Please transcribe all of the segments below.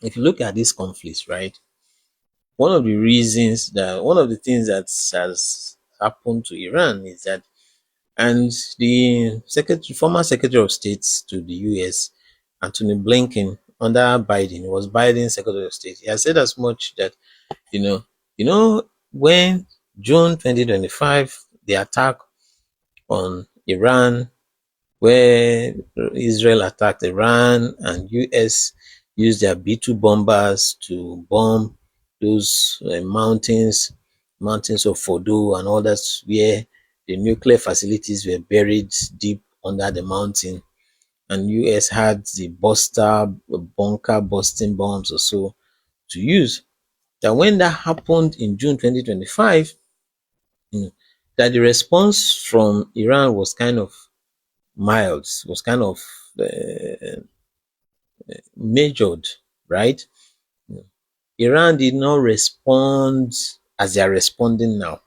if you look at this conflict, right, one of the things that has happened to Iran is that, and the former Secretary of State to the US, Antony Blinken, under Biden, it was Biden's Secretary of State. He has said as much that, you know, when June 2025, the attack on Iran, where Israel attacked Iran and US used their B-2 bombers to bomb those mountains of Fordo and others where the nuclear facilities were buried deep under the mountain, and US had the bunker busting bombs or so to use. That when that happened in June 2025, that the response from Iran was kind of mild, was kind of uh, measured, right? Iran did not respond as they are responding now,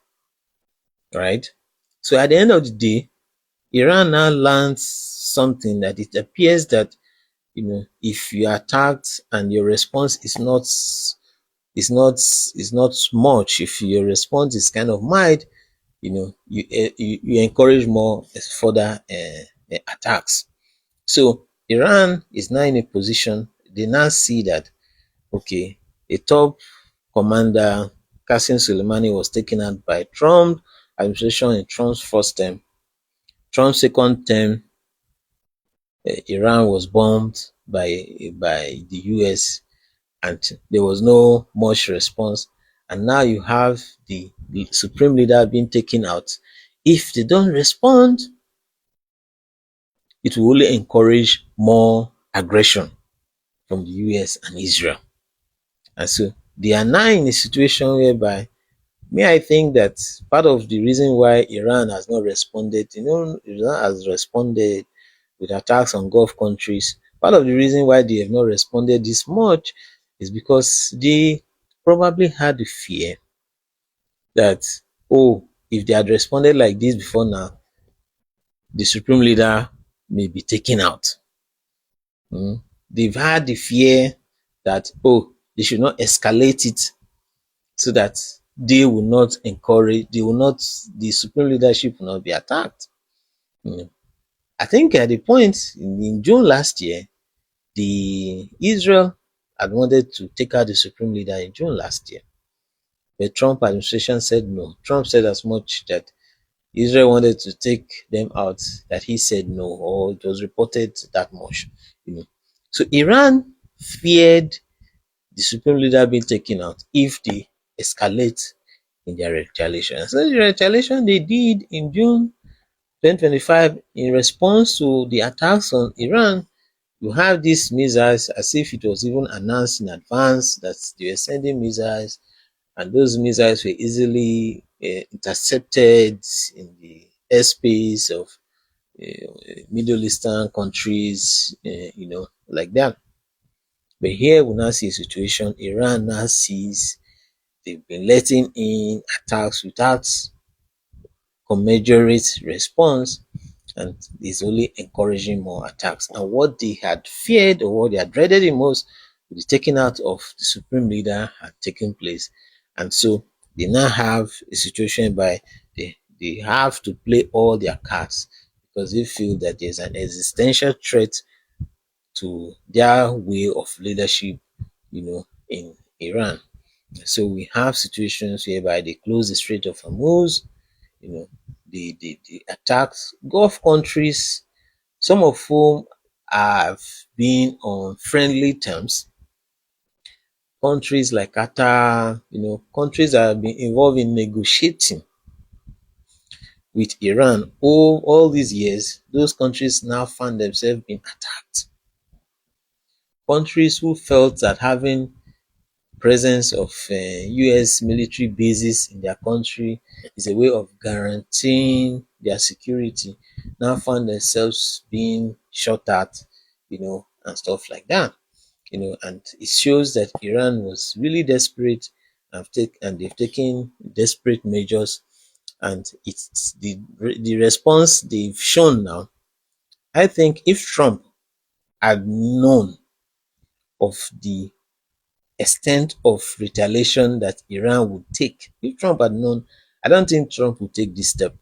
right? So at the end of the day, Iran now learns something, that it appears that, if you are attacked and your response is not much, if your response is kind of mild, you encourage more further attacks. So Iran is now in a position, they now see that, okay, a top commander, Qasem Soleimani, was taken out by Trump administration in Trump's first term. Trump's second term, Iran was bombed by the US, and there was no much response. And now you have the supreme leader being taken out. If they don't respond, it will only encourage more aggression from the US and Israel. And so they are now in a situation whereby, I think that part of the reason why Iran has not responded, Iran has responded with attacks on Gulf countries. Part of the reason why they have not responded this much is because they probably had the fear that, oh, if they had responded like this before now, the supreme leader may be taken out. They've had the fear that, oh, they should not escalate it so that the supreme leadership will not be attacked. I think at the point in June last year, the Israel had wanted to take out the supreme leader in June last year. The Trump administration said no. Trump said as much that Israel wanted to take them out, that he said no, or it was reported that much. So Iran feared the supreme leader being taken out if they escalate in their retaliation. So the retaliation they did in June 2025 in response to the attacks on Iran, you have these missiles, as if it was even announced in advance that they were sending missiles, and those missiles were easily intercepted in the airspace of Middle Eastern countries, like that. But here we now see a situation, Iran now sees they've been letting in attacks without commensurate response, and is only encouraging more attacks. And what they had feared, or what they had dreaded the most, the taking out of the supreme leader, had taken place. And so they now have a situation by they have to play all their cards, because they feel that there's an existential threat to their way of leadership, in Iran. So we have situations whereby they close the Strait of Hormuz, you know, the attacks Gulf countries, some of whom have been on friendly terms. Countries like Qatar, countries that have been involved in negotiating with Iran all these years, those countries now find themselves being attacked. Countries who felt that having presence of US military bases in their country is a way of guaranteeing their security, now find themselves being shot at, and stuff like that. And it shows that Iran was really desperate, and they've taken desperate measures, and it's the response they've shown now. I think if Trump had known of the extent of retaliation that Iran would take. If Trump had known, I don't think Trump would take this step.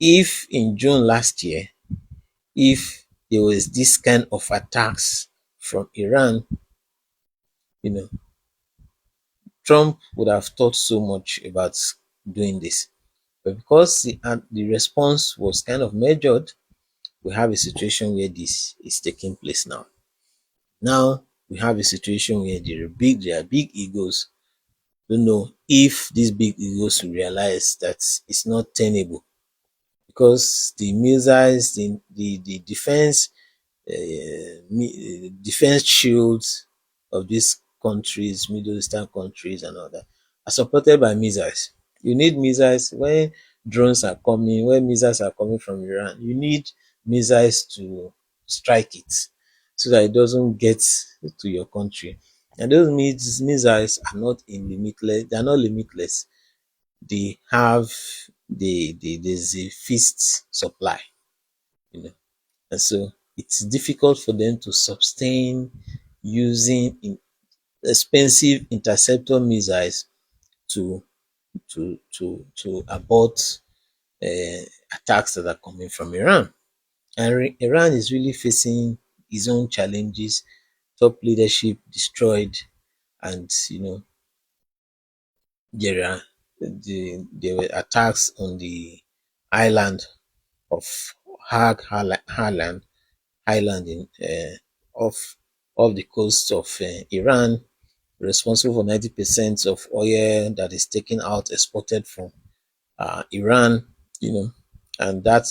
If in June last year, if there was this kind of attacks from Iran, you know, Trump would have thought so much about doing this. But because the response was kind of measured, we have a situation where this is taking place now. Now we have a situation where there are big egos. Don't know if these big egos will realize that it's not tenable because the missiles, the defense shields of these countries, Middle Eastern countries and all that, are supported by missiles. You need missiles when drones are coming, when missiles are coming from Iran. You need missiles to strike it so that it doesn't get to your country. And those missiles are not in limitless. They are not limitless. They have there's a fixed supply, you know. And so it's difficult for them to sustain using expensive interceptor missiles to to abort uh, attacks that are coming from Iran. And Iran is really facing its own challenges. Top leadership destroyed, and there were attacks on the island of Harlan Island in off the coast of Iran, responsible for 90% of oil that is taken out exported from Iran, you know, and that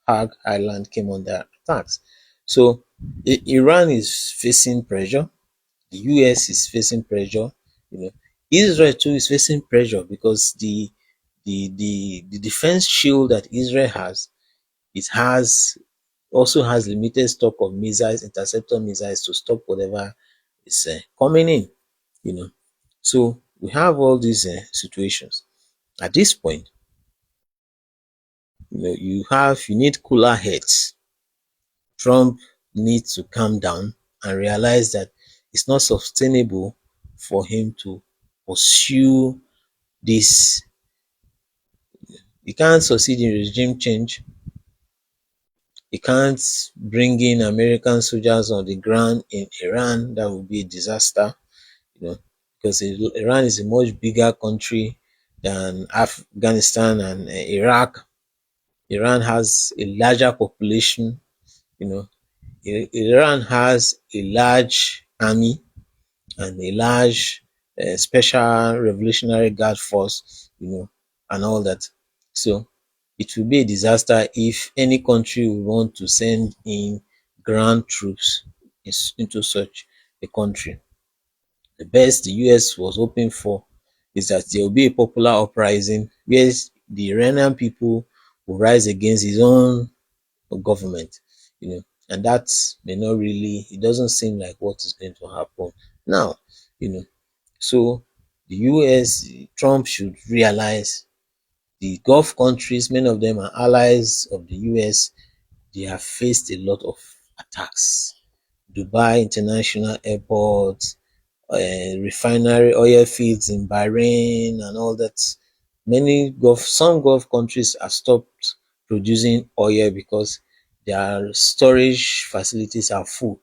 Hag Island came under attacks. So Iran is facing pressure. The US is facing pressure. You know, Israel too is facing pressure because the defense shield that Israel has, it has also has limited stock of missiles, interceptor missiles to stop whatever is coming in. You know, so we have all these situations. At this point, you need cooler heads. Trump needs to calm down and realize that it's not sustainable for him to pursue this. He can't succeed in regime change. He can't bring in American soldiers on the ground in Iran. That would be a disaster, because Iran is a much bigger country than Afghanistan and Iraq. Iran has a larger population. You know, Iran has a large army and a large special revolutionary guard force, and all that. So it will be a disaster if any country will want to send in ground troops into such a country. The best the US was hoping for is that there will be a popular uprising where the Iranian people will rise against his own government, and that may not really, it doesn't seem like what is going to happen now, you know. So the US, Trump should realize the Gulf countries, many of them are allies of the US, they have faced a lot of attacks. Dubai International Airport, refinery oil fields in Bahrain and all that. Some Gulf countries have stopped producing oil because their storage facilities are full.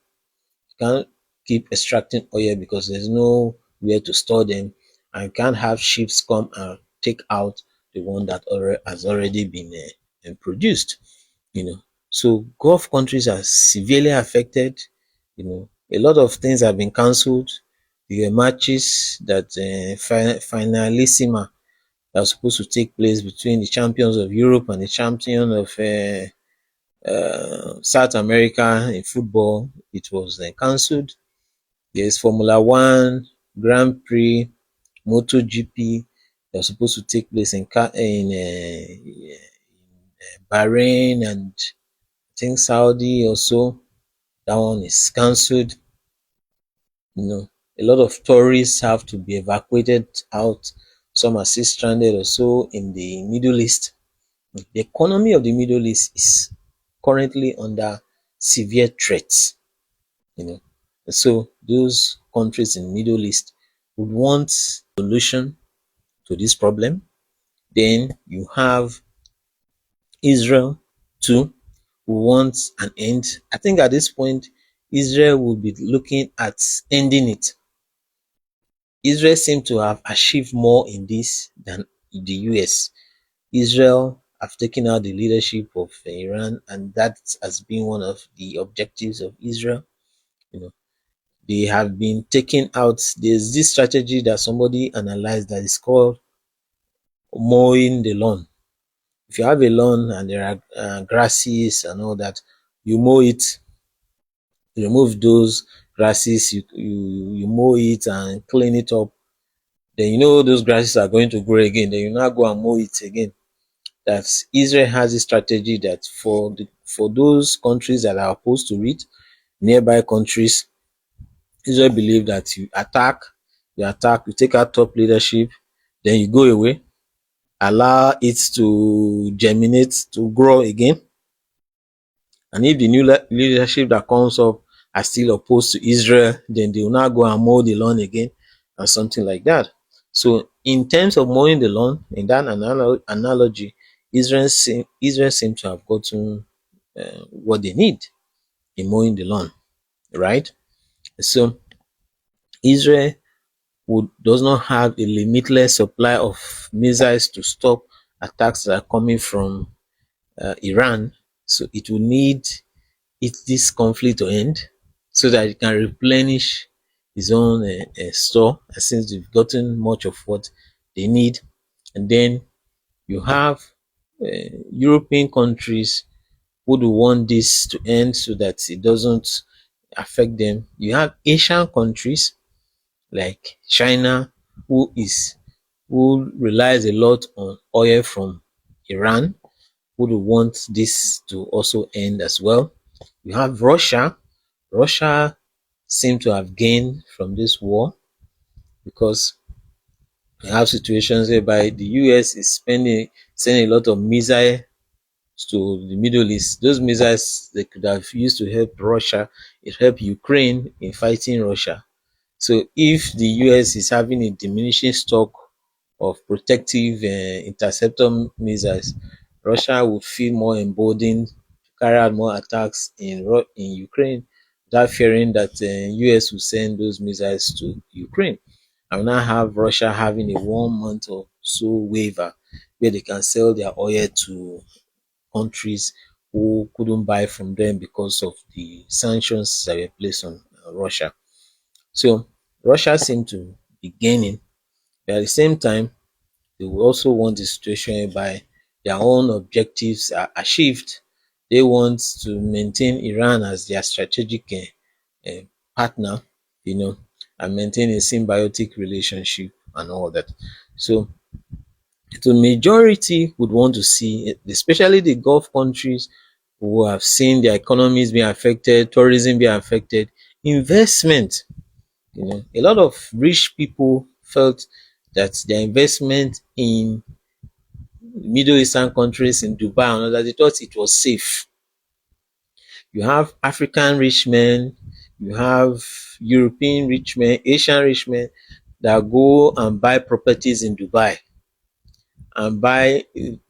You can't keep extracting oil because there's nowhere to store them, and you can't have ships come and take out the one that has already been produced. You know, so Gulf countries are severely affected. A lot of things have been cancelled. There were matches that finalissima that was supposed to take place between the champions of Europe and the champion of South America in football. It was cancelled. There's Formula One, Grand Prix, MotoGP that was supposed to take place in Bahrain and I think Saudi also. That one is cancelled. A lot of tourists have to be evacuated out. Some are still stranded or so in the Middle East. The economy of the Middle East is currently under severe threats. you know. So those countries in Middle East would want solution to this problem. Then you have Israel too, who wants an end. I think at this point, Israel will be looking at ending it. Israel seems to have achieved more in this than the US. Israel have taken out the leadership of Iran, and that has been one of the objectives of Israel. You know, they have been taken out. There's this strategy that somebody analyzed that is called mowing the lawn. If you have a lawn and there are grasses and all that, you mow it, you remove those grasses, you mow it and clean it up. Then you know those grasses are going to grow again. Then you now go and mow it again. That Israel has a strategy that for those countries that are opposed to it, nearby countries, Israel believe that you attack, you take out top leadership, then you go away, allow it to germinate, to grow again. And if the new leadership that comes up are still opposed to Israel, then they will now go and mow the lawn again and something like that. So in terms of mowing the lawn, in that analogy, Israel seems to have gotten what they need in mowing the lawn, right? So Israel does not have a limitless supply of missiles to stop attacks that are coming from Iran. So it will need this conflict to end so that it can replenish his own store, since they've gotten much of what they need. And then you have European countries who do want this to end so that it doesn't affect them. You have Asian countries like China, who relies a lot on oil from Iran, who do want this to also end as well. You have Russia. Russia seem to have gained from this war because we have situations whereby the US is sending a lot of missiles to the Middle East. Those missiles they could have used to help Russia, it helped Ukraine in fighting Russia. So if the US is having a diminishing stock of protective interceptor missiles, Russia would feel more emboldened to carry out more attacks in Ukraine without fearing that US will send those missiles to Ukraine. I will now have Russia having a 1 month or so waiver where they can sell their oil to countries who couldn't buy from them because of the sanctions that were placed on Russia. So Russia seemed to be gaining, but at the same time, they will also want a situation whereby their own objectives are achieved. They want to maintain Iran as their strategic partner, you know, and maintain a symbiotic relationship and all that. So the majority would want to see, especially the Gulf countries who have seen their economies being affected, tourism being affected, investment. A lot of rich people felt that their investment in Middle Eastern countries, in Dubai and all that, they thought it was safe. You have African rich men, you have European rich men, Asian rich men that go and buy properties in Dubai and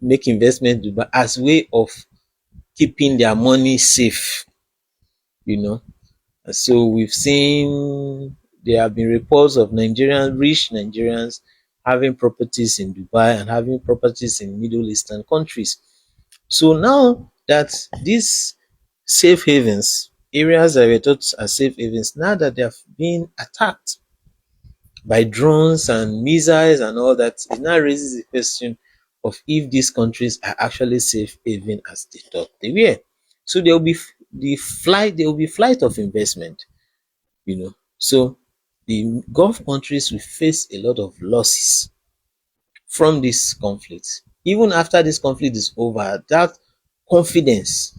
make investment in Dubai as way of keeping their money safe, you know. So we've seen there have been reports of rich Nigerians having properties in Dubai and having properties in Middle Eastern countries. So now that these safe havens, areas that were thought as safe havens, now that they have been attacked by drones and missiles and all that, it now raises the question of if these countries are actually safe haven as they thought they were. So there will be flight of investment, So the Gulf countries will face a lot of losses from this conflict. Even after this conflict is over, that confidence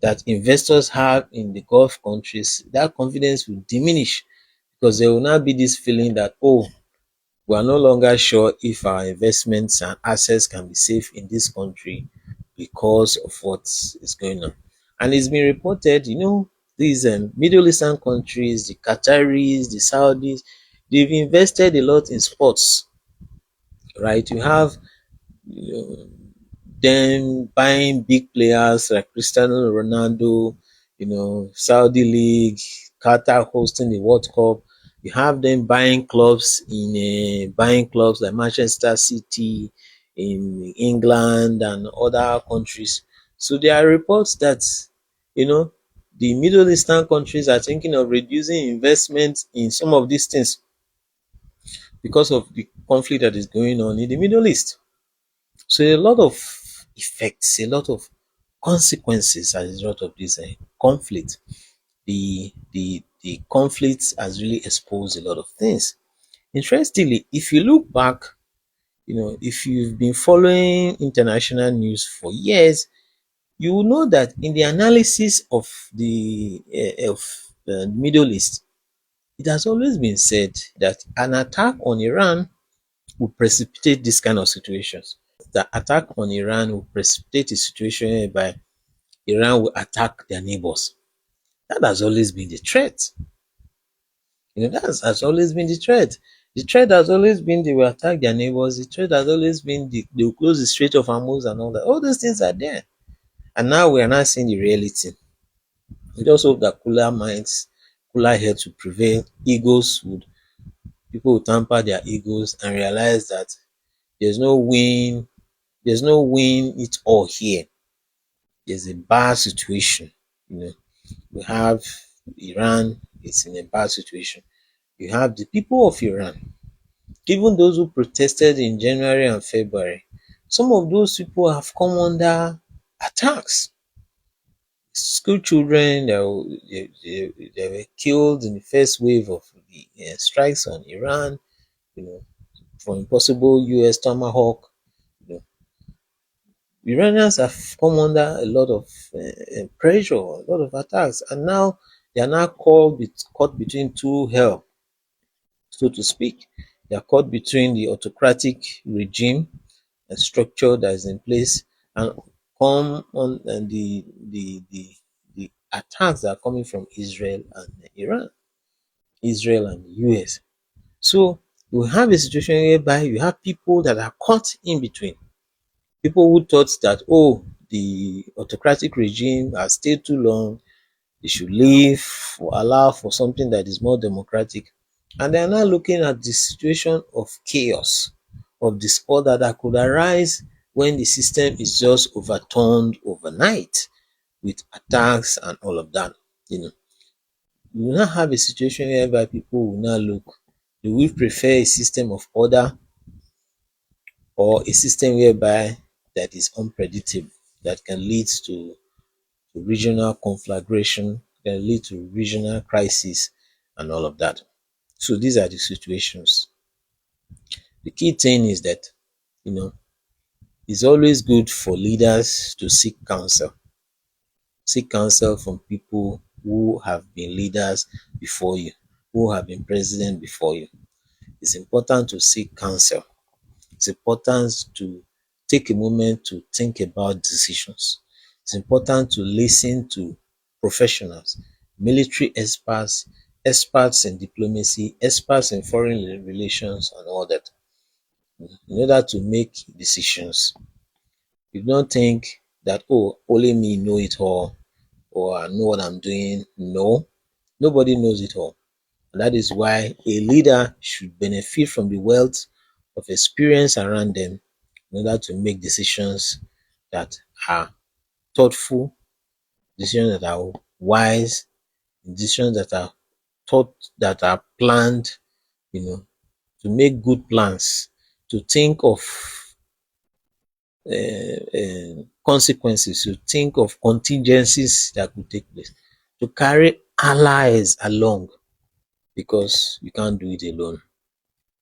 that investors have in the Gulf countries, that confidence will diminish because there will now be this feeling that, oh, we are no longer sure if our investments and assets can be safe in this country because of what is going on. And it's been reported, These Middle Eastern countries, the Qataris, the Saudis, they've invested a lot in sports, right? You have, you know, them buying big players like Cristiano Ronaldo, Saudi League, Qatar hosting the World Cup. You have them buying clubs like Manchester City in England and other countries. So there are reports that, you know the Middle Eastern countries are thinking of reducing investment in some of these things because of the conflict that is going on in the Middle East. So a lot of effects, a lot of consequences as a result of this conflict. The conflict has really exposed a lot of things. Interestingly, if you look back, if you've been following international news for years, you will know that in the analysis of the Middle East, it has always been said that an attack on Iran will precipitate this kind of situations. The attack on Iran will precipitate a situation whereby Iran will attack their neighbors. That has always been the threat. That has always been the threat. The threat has always been they will attack their neighbors. The threat has always been they will close the Strait of Hormuz and all that. All those things are there. And now we are not seeing the reality. We just hope that cooler minds, cooler heads will prevail. People will tamper their egos and realize that there's no win, there's no win it all here. There's a bad situation. We have Iran, it's in a bad situation. You have the people of Iran, even those who protested in January and February. Some of those people have come under attacks. School children they were killed in the first wave of the strikes on Iran, you know, from possible US Tomahawk. You know, Iranians have come under a lot of pressure, a lot of attacks, and now they are now caught between two hell, so to speak. They are caught between the autocratic regime and structure that is in place, and come on and the attacks that are coming from Israel and Iran, Israel and the US. So you have a situation whereby you have people that are caught in between. People who thought that, oh, the autocratic regime has stayed too long, they should leave, for allow for something that is more democratic. And they are now looking at the situation of chaos, of disorder that could arise when the system is just overturned overnight with attacks and all of that. You know, we will now have a situation whereby people will now look, do we prefer a system of order or a system whereby that is unpredictable, that can lead to regional conflagration, can lead to regional crisis and all of that. So these are the situations. The key thing is that, you know, it's always good for leaders to seek counsel. Seek counsel from people who have been leaders before you, who have been president before you. It's important to seek counsel. It's important to take a moment to think about decisions. It's important to listen to professionals, military experts, experts in diplomacy, experts in foreign relations, and all that, in order to make decisions. You don't think that, oh, only me know it all or I know what I'm doing. No, nobody knows it all. And that is why a leader should benefit from the wealth of experience around them in order to make decisions that are thoughtful, decisions that are wise, decisions that are planned, to make good plans, to think of consequences, to think of contingencies that could take place, to carry allies along, because you can't do it alone.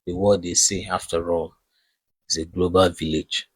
The world, they say, after all, is a global village.